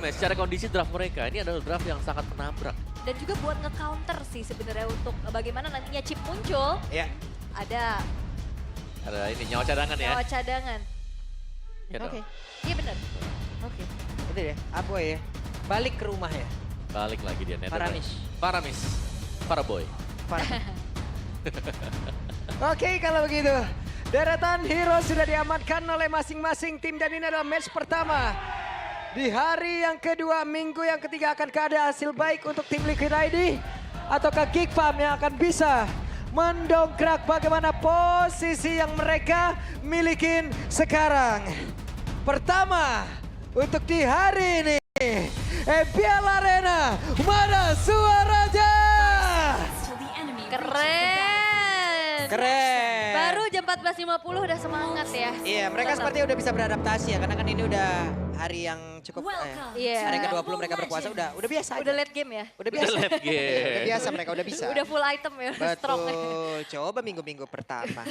Secara kondisi draft mereka, ini adalah draft yang sangat menabrak. Dan juga buat nge-counter sih sebenarnya untuk bagaimana nantinya chip muncul. Ya. Ada Ada ini nyawa cadangan ya. nyawa cadangan. Ya dong. Oke. Iya benar. Oke. Itu ya, Aboy ya. Balik ke rumah ya. Balik lagi dia. Paramis. Paramis. Paraboy. Oke, kalau begitu. Deretan hero sudah diamankan oleh masing-masing tim dan ini adalah match pertama. Di hari yang kedua, minggu yang ketiga akankah ada hasil baik untuk tim Liquid ID? Ataukah Geek Farm yang akan bisa mendongkrak bagaimana posisi yang mereka milikin sekarang? Pertama, untuk di hari ini, EPL Arena, mana suaranya? Keren. Keren. Baru jam 14.50 udah semangat ya. Iya, mereka sepertinya udah bisa beradaptasi ya, karena kan ini udah hari yang cukup Iya. hari ke-20 mereka berpuasa udah biasa Udah aja. late game ya. Udah biasa. Udah late game. Udah biasa mereka udah bisa. Udah full item ya, udah strong. Betul. Coba minggu-minggu pertama.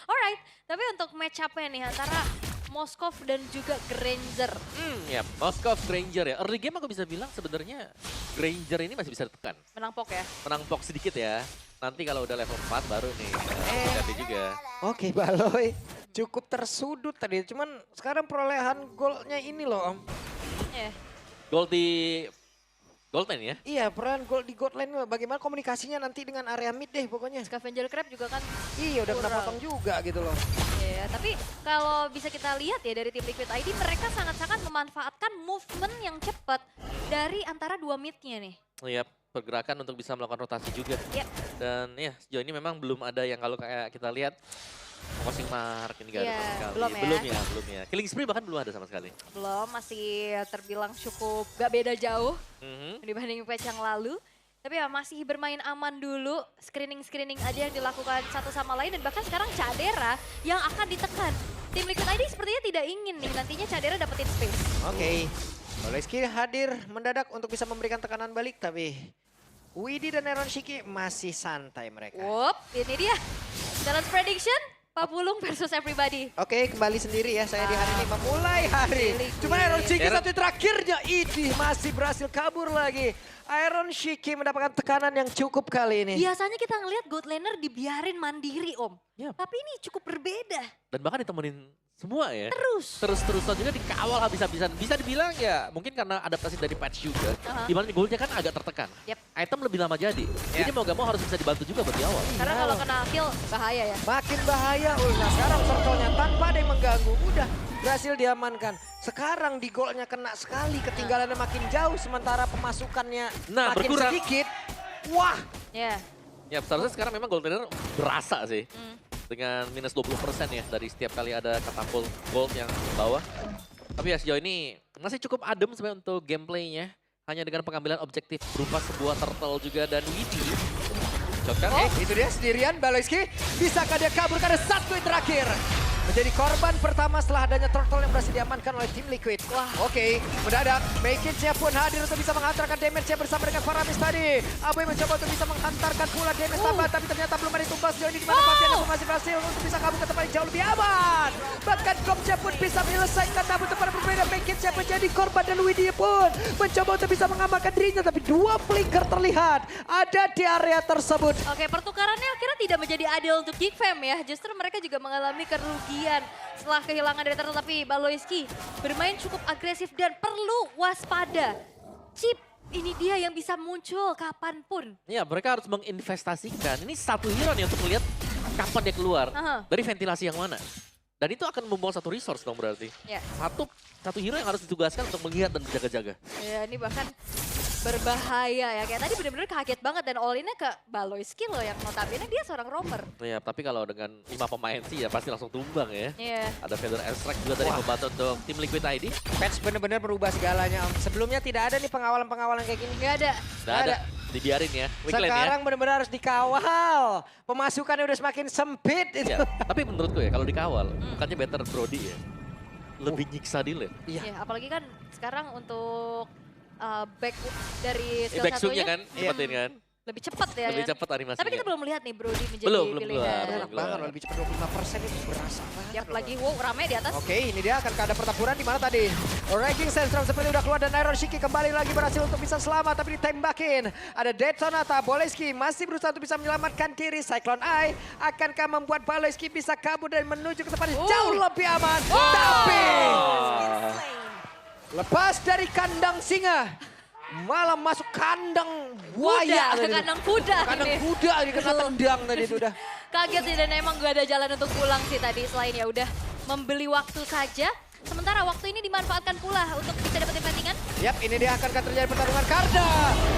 Alright, tapi untuk match up-nya nih antara Moskov dan juga Granger. Ya, Moskov Granger ya. Early game aku bisa bilang sebenarnya Granger ini masih bisa ditekan. Menang pok ya. Menang box sedikit ya. Nanti kalau udah level 4 baru nih. Hati juga. Oke, Baloy. Cukup tersudut tadi. Cuman sekarang perolehan golnya ini loh, Om. Iya. Gol di Goldman ya. Iya, perolehan gol di God Lane. Bagaimana komunikasinya nanti dengan area mid deh pokoknya. Scavenger Crab juga kan. Iya, udah kena kurang. potong juga gitu loh. Iya, tapi kalau bisa kita lihat ya dari tim Liquid ID mereka sangat-sangat memanfaatkan movement yang cepat dari antara dua mid-nya nih. Iya, pergerakan untuk bisa melakukan rotasi juga. Yep. Dan ya sejauh ini memang belum ada yang kalau kayak kita lihat Mosing Mark ini gak ada Iya, sama sekali. belum ya. Belum ya. Killing Spree bahkan belum ada sama sekali. Belum, masih terbilang cukup gak beda jauh Mhm. dibanding patch yang lalu. Tapi ya masih bermain aman dulu, screening-screening aja yang dilakukan satu sama lain. Dan bahkan sekarang Cadera yang akan ditekan. Tim Liquid ID sepertinya tidak ingin nih nantinya Cadera dapetin space. Oke. Oleski hadir mendadak untuk bisa memberikan tekanan balik tapi Widi dan Aaron Shiki masih santai mereka. Wup, ini dia. Challenge prediction, Papulung versus everybody. Oke, kembali sendiri ya saya di hari ini memulai hari. Liquid. Cuma Aaron Shiki Aaron- satu terakhirnya ini masih berhasil kabur lagi. Aaron Shiki mendapatkan tekanan yang cukup kali ini. Biasanya kita ngelihat God Laner dibiarin mandiri om. Yap. Tapi ini cukup berbeda. Dan bahkan ditemenin semua ya. Terus. Terus-terusan juga dikawal habis-habisan. Bisa dibilang ya mungkin karena adaptasi dari patch juga. Aha. Dimana goalnya kan agak tertekan. Yep. Item lebih lama jadi. Jadi mau gak mau harus bisa dibantu juga buat di awal. Karena kalau kena kill bahaya ya. Makin bahaya Ulna. Sekarang turtle-nya tanpa ada yang mengganggu. Udah berhasil diamankan. Sekarang di golnya kena sekali. Ketinggalannya makin jauh. Sementara pemasukannya Nah, makin berkurang. sedikit. Wah. Ya. Ya seharusnya sekarang memang gold winner berasa sih. Hmm. Dengan minus 20% ya dari setiap kali ada katapult gold yang di bawah. Tapi ya sejauh ini masih cukup adem sebenarnya untuk gameplaynya. Hanya dengan pengambilan objektif berupa sebuah turtle juga dan Widi. Cokkan. Itu dia sendirian Baloyski. Bisakah dia kabur karena satu yang terakhir? Menjadi korban pertama setelah adanya turtle yang berhasil diamankan oleh tim Liquid. Wah, oke. Mendadak, Makinsnya pun hadir untuk bisa menghantarkan damage-nya bersama dengan Faramis tadi. Aboy mencoba untuk bisa menghantarkan pula damage tambah, tapi ternyata belum ada tumbas sejauh ini di mana Fabian pun masih berhasil untuk bisa kabur ke tempat yang jauh lebih aman. Bahkan Komja pun bisa menyelesaikan, namun tempat berbeda. Makinsnya menjadi korban dan Widya pun mencoba untuk bisa mengamankan dirinya, tapi dua flicker terlihat ada di area tersebut. Oke, pertukarannya akhirnya tidak menjadi adil untuk Geek Fam ya. Justru mereka juga mengalami kerugian setelah kehilangan dari turtle. Tapi Baloyski bermain cukup agresif dan perlu waspada. Chip ini dia yang bisa muncul kapanpun. Ya mereka harus menginvestasikan. Ini satu hero nih untuk melihat kapan dia keluar. Aha. Dari ventilasi yang mana. Dan itu akan membawa satu resource dong berarti. Ya. Satu hero yang harus ditugaskan untuk melihat dan berjaga-jaga. Ya, ini bahkan berbahaya ya. Kayak tadi bener-bener kaget banget dan all in-nya ke Baloyski loh yang notabene dia seorang roamer. Ya tapi kalau dengan 5 pemain sih ya pasti langsung tumbang ya. Iya. Ada Feather Extract juga dari membantu untuk tim Liquid ID. Patch benar-benar merubah segalanya, Om. Sebelumnya tidak ada nih pengawalan-pengawalan kayak gini. Nggak ada. Nggak ada. Dibiarin ya. Weekland ya. Sekarang benar-benar harus dikawal. Pemasukannya udah semakin sempit itu. Ya, tapi menurutku ya kalau dikawal bukannya better Brody ya. Lebih nyiksa deal ya. Iya. Ya, apalagi kan sekarang untuk back dari skill Backsoon-nya satunya. kan, cepetin kan. Lebih cepat ya. Lebih kan? cepat animasinya. Tapi kita belum melihat nih Brody menjadi Belum pilihan. keluar. Enak banget loh, lebih cepat 25% itu berasa banget. Yap, loh. lagi wow rame di atas. Oke, ini dia akan ada pertempuran di mana tadi. Ranking Sandstorm seperti udah keluar dan Iron Shiki kembali lagi berhasil untuk bisa selamat tapi ditembakin. Ada Dead Sonata, Baloyski masih berusaha untuk bisa menyelamatkan diri. Cyclone Eye akankah membuat Baloyski bisa kabur dan menuju ke tempat yang jauh lebih aman. Tapi lepas dari kandang singa, malah masuk kandang buaya. tadi tuh. Kandang kuda. Kandang ini. kuda ini kena tendang tadi itu udah. Kaget sih dan emang gak ada jalan untuk pulang sih tadi selain ya udah membeli waktu saja. Sementara waktu ini dimanfaatkan pula untuk bisa dapetin plantingan. Yap, ini dia akan terjadi pertarungan Karda.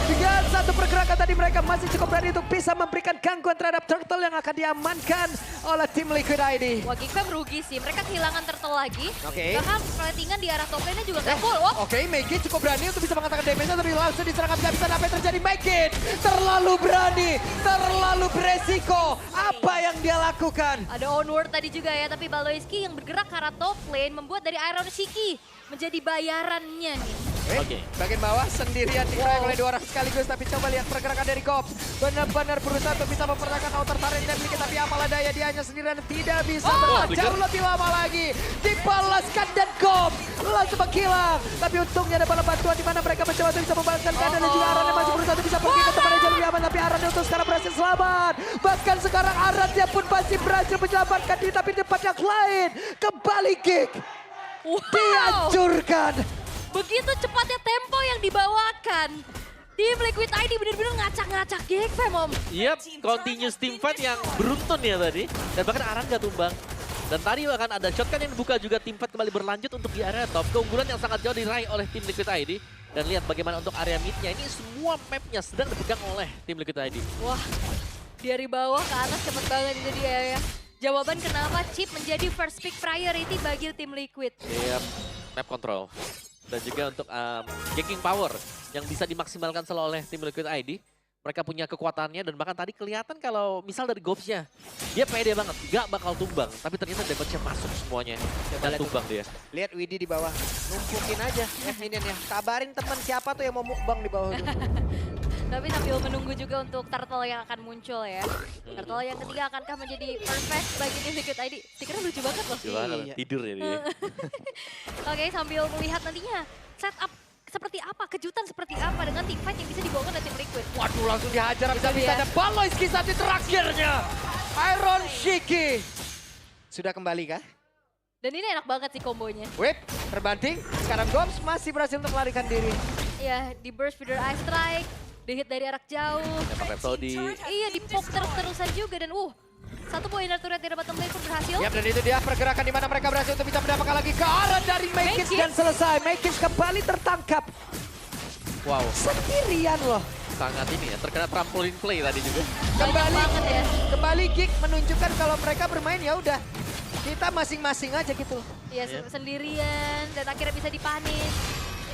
Dengan satu pergerakan tadi mereka masih cukup berani untuk bisa memberikan gangguan terhadap Turtle yang akan diamankan oleh tim Liquid ID. Wah, Geekfam rugi sih. Mereka kehilangan Turtle lagi. Oke. Bahkan plantingan di arah top lane-nya juga nggak full. Wah, Oke, Megit cukup berani untuk bisa mengatakan damage-nya tapi langsung diserang bisa apa yang terjadi. Megit terlalu berani, terlalu beresiko. Apa yang dia lakukan? ada onward tadi juga ya. Tapi Baloyski yang bergerak ke arah top lane membuat dari Iron Shiki menjadi bayarannya nih. Oke. Bagian bawah sendirian dikeroyok oleh dua orang sekaligus. Tapi coba lihat pergerakan dari Gob. Benar-benar berusaha untuk bisa mempertahankan outer turret yang dimiliki. Tapi apalah daya dia hanya sendirian tidak bisa bertahan jauh lebih lama lagi. Dibalaskan dan Gob langsung menghilang. Tapi untungnya ada bala bantuan di mana mereka mencoba untuk bisa membalaskan keadaan. Dan juga Aran yang masih berusaha untuk bisa pergi ke tempat yang jauh lebih aman. Tapi Aran untuk sekarang berhasil selamat. Bahkan sekarang Aran dia pun masih berhasil menyelamatkan diri. Tapi di tempat yang lain kembali Gig. Wow, Dihancurkan. begitu cepatnya tempo yang dibawakan. Tim Liquid ID benar-benar ngacak-ngacak Geekfam, Om. Yap, continuous team fight yang beruntun ya tadi. Dan bahkan Aran gak tumbang. Dan tadi bahkan ada shotgun yang dibuka juga tim fight kembali berlanjut untuk di area top. Keunggulan yang sangat jauh diraih oleh tim Liquid ID. Dan lihat bagaimana untuk area mid-nya. Ini semua map-nya sedang dipegang oleh tim Liquid ID. Wah, dari bawah ke atas cepet banget itu dia ya. Jawaban kenapa Chip menjadi first pick priority bagi tim Liquid. Yap, map control. Dan juga untuk ganking power yang bisa dimaksimalkan selalu oleh tim Liquid ID. Mereka punya kekuatannya dan bahkan tadi kelihatan kalau misal dari Gobs-nya. Dia pede banget, gak bakal tumbang. Tapi ternyata damage-nya masuk semuanya. Dan tumbang dia. Lihat Widi di bawah, numpukin aja ya minion ya. Kabarin teman siapa tuh yang mau mukbang di bawah tuh. Tapi sambil menunggu juga untuk Turtle yang akan muncul ya. Turtle yang ketiga akankah menjadi perfect bagi tim Liquid ID? Stikernya lucu banget loh. Gimana? Iya. Tidur ya dia. Oke, sambil melihat nantinya setup seperti apa, kejutan seperti apa dengan tim fight yang bisa dibawakan dari tim Liquid. Waduh langsung dihajar bisa-bisa dia. ada Baloyski saat itu terakhirnya. Iron Shiki. Sudah kembali kah? Dan ini enak banget sih kombonya. Whip, terbanting. Sekarang Goms masih berhasil untuk melarikan diri. Ya, di burst feeder eye strike, di hit dari jarak jauh. Dapat Rhapsody. Iya, di poke terus-terusan juga dan satu poin dari turret dari bottom lane pun berhasil. Yap, dan itu dia pergerakan di mana mereka berhasil untuk bisa mendapatkan lagi ke arah dari Makins dan selesai. Makins kembali tertangkap. Wow, Sendirian loh. sangat ini ya. Terkena trampolin play tadi juga. Kembali, banget ya. kembali Gig menunjukkan kalau mereka bermain ya udah. Kita masing-masing aja gitu. Iya, Iya. sendirian dan akhirnya bisa dipanis.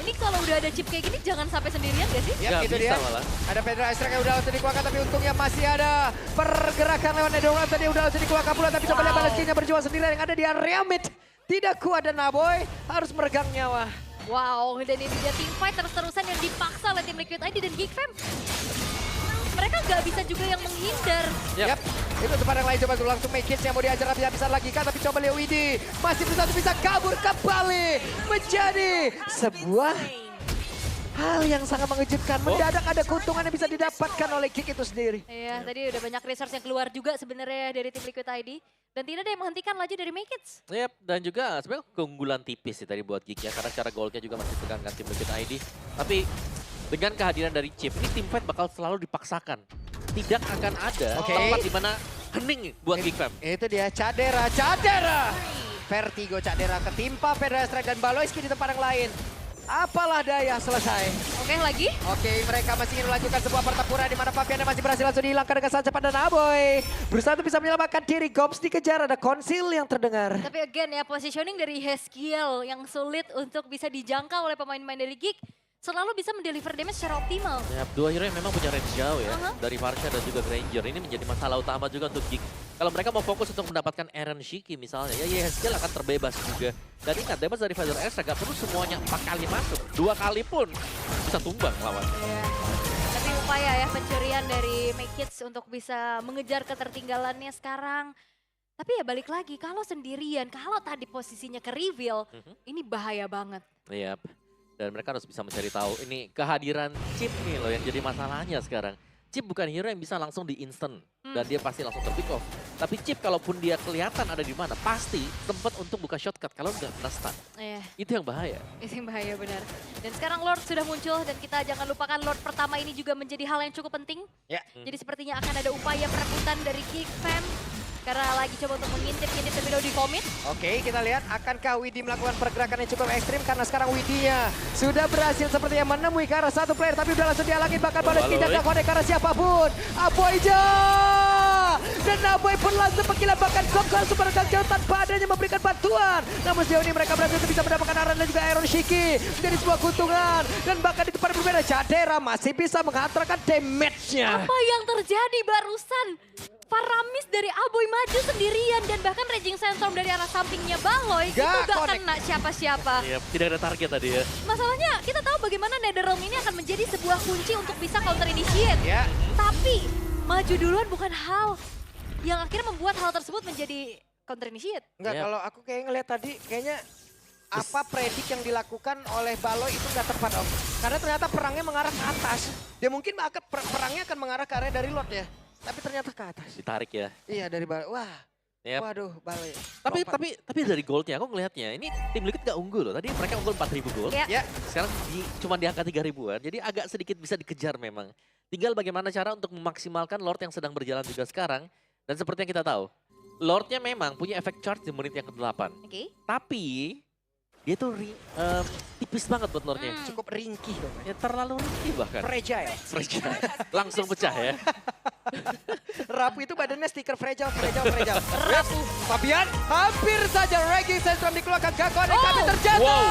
Ini kalau udah ada chip kayak gini jangan sampai sendirian gak sih? Ya, Nggak itu bisa dia. malah. Ada Federal Strike yang udah langsung dikeluarkan, tapi untungnya masih ada pergerakan lewat Nedongan tadi udah langsung dikeluarkan pula. Tapi coba lihat Baloyski-nya berjuang sendirian yang ada di area mid. Tidak kuat dan Naboy harus meregang nyawa. Wow, dan ini dia team fight terus-terusan yang dipaksa oleh tim Liquid ID dan Geekfam. Mereka nggak bisa juga yang menghindar. Yap. Yap, itu tempat yang lain coba tuh langsung Makins yang mau diajar habis-habisan lagi kan. Tapi coba lihat Widi masih berusaha untuk bisa kabur kembali. Menjadi sebuah hal yang sangat mengejutkan. Mendadak ada keuntungan yang bisa didapatkan oleh Gig itu sendiri. Iya, tadi udah banyak resource yang keluar juga sebenarnya dari tim Liquid ID. Dan tidak ada yang menghentikan laju dari Makits. Yap, dan juga sebenarnya keunggulan tipis sih tadi buat Geek ya. Karena secara goldnya juga masih pegang kan tim Liquid ID. Tapi dengan kehadiran dari Chip, ini tim fight bakal selalu dipaksakan. Tidak akan ada Oke. tempat di mana hening buat Geek Fam. Itu dia Cadera. Vertigo Cadera ketimpa Federal Strike dan Baloyski di tempat yang lain. Apalah daya, selesai. Oke, lagi. Oke, mereka masih ingin melanjutkan sebuah pertempuran di mana Fabian masih berhasil langsung dihilangkan dengan sangat cepat dan Aboy berusaha untuk bisa menyelamatkan diri. Gops dikejar, ada konsil yang terdengar. Tapi again ya, positioning dari Heskiel yang sulit untuk bisa dijangkau oleh pemain-pemain dari Geek. Selalu bisa mendeliver damage secara optimal. Ya, dua hero yang memang punya range jauh ya. Aha. Dari Varsha dan juga Granger. Ini menjadi masalah utama juga untuk Geek. Kalau mereka mau fokus untuk mendapatkan Eren Shiki misalnya, ya Yeskiel akan terbebas juga. Dan ingat, damage dari Feather X gak perlu semuanya 4 kali masuk. 2 kali pun bisa tumbang lawan. Iya. Tapi upaya ya pencurian dari Make Kids untuk bisa mengejar ketertinggalannya sekarang. Tapi ya balik lagi, kalau sendirian, kalau tadi posisinya ke reveal, ini bahaya banget. Iya. Dan mereka harus bisa mencari tahu. Ini kehadiran Chip nih loh yang jadi masalahnya sekarang. Chip bukan hero yang bisa langsung di instant. Dan dia pasti langsung ter-pick off. Tapi Chip kalaupun dia kelihatan ada di mana, pasti tempat untuk buka shortcut kalau nggak kena stun. Itu yang bahaya. Itu yang bahaya benar. Dan sekarang Lord sudah muncul dan kita jangan lupakan Lord pertama ini juga menjadi hal yang cukup penting. Ya. Jadi sepertinya akan ada upaya perebutan dari Geek Fam. Karena lagi coba untuk mengintip-ngintip terlebih dahulu di komit. Oke, kita lihat akankah Widi melakukan pergerakan yang cukup ekstrim karena sekarang Widinya sudah berhasil sepertinya menemui ke arah satu player tapi udah langsung dihalangin bahkan Baloy tidak connect ke arah siapapun. Aboyja! Dan Aboy pun langsung pengkilan bahkan Kokon super jauh tanpa adanya memberikan bantuan. Namun sejauh ini mereka berhasil bisa mendapatkan Aran dan juga Iron Shiki menjadi sebuah keuntungan. Dan bahkan di tempat berbeda Jadera masih bisa menghantarkan damage-nya. Apa yang terjadi barusan? Faramis dari Aboy maju sendirian dan bahkan Raging Sandstorm dari arah sampingnya Baloy itu gak kena siapa-siapa. Iya, tidak ada target tadi ya. Masalahnya kita tahu bagaimana Netherrealm ini akan menjadi sebuah kunci untuk bisa counter initiate. Ya. Tapi maju duluan bukan hal yang akhirnya membuat hal tersebut menjadi counter initiate. Enggak, Ya. kalau aku kayak ngeliat tadi kayaknya apa predik yang dilakukan oleh Baloy itu nggak tepat Om. Karena ternyata perangnya mengarah ke atas. Dia mungkin perangnya akan mengarah ke area dari Lord ya. Tapi ternyata ke atas. Ditarik ya. Iya dari Baloy. Wah. Yep. Waduh Baloy. Tapi dari goldnya aku ngelihatnya ini tim Liquid gak unggul loh. Tadi mereka unggul 4.000 gold. Ya. Ya. Sekarang cuma di angka 3.000-an. Jadi agak sedikit bisa dikejar memang. Tinggal bagaimana cara untuk memaksimalkan Lord yang sedang berjalan juga sekarang. Dan seperti yang kita tahu, Lordnya memang punya efek charge di menit yang ke-8. Oke. Tapi dia tuh tipis banget buat Lordnya. Cukup ringkih dong. Ya terlalu ringkih bahkan. Fragile. Fragile. Langsung pecah ya. Rapu itu badannya stiker fragile. Rapu. Fabian hampir saja Raging Sandstorm dikeluarkan Gakon tapi terjatuh.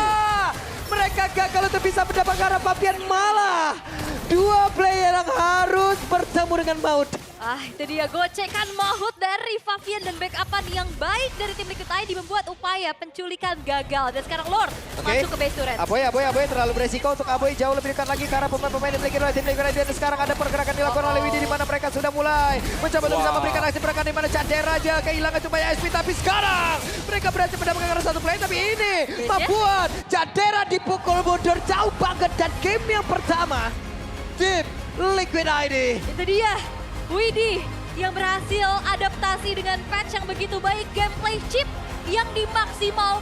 Mereka gagal untuk bisa mendapatkan arah Fabian malah. Dua player yang harus bertemu dengan maut. Itu dia gocekan maut dari Fabian dan backupan yang baik dari tim Liquid ID membuat upaya penculikan gagal. Dan sekarang Lord masuk ke base turret. Aboy terlalu beresiko untuk Aboy jauh lebih dekat lagi ke arah pemain-pemain tim Liquid ID. Dan sekarang ada pergerakan dilakukan oleh Widi di mana mereka sudah mulai mencoba untuk bisa memberikan aksi pergerakan di mana Jadera aja kehilangan supaya SP tapi sekarang mereka berhasil mendapatkan arah satu player tapi ini membuat Jadera dipukul mundur jauh banget dan game yang pertama tim Liquid ID. Itu dia, Widi yang berhasil adaptasi dengan patch yang begitu baik, gameplay chip yang dimaksimalkan.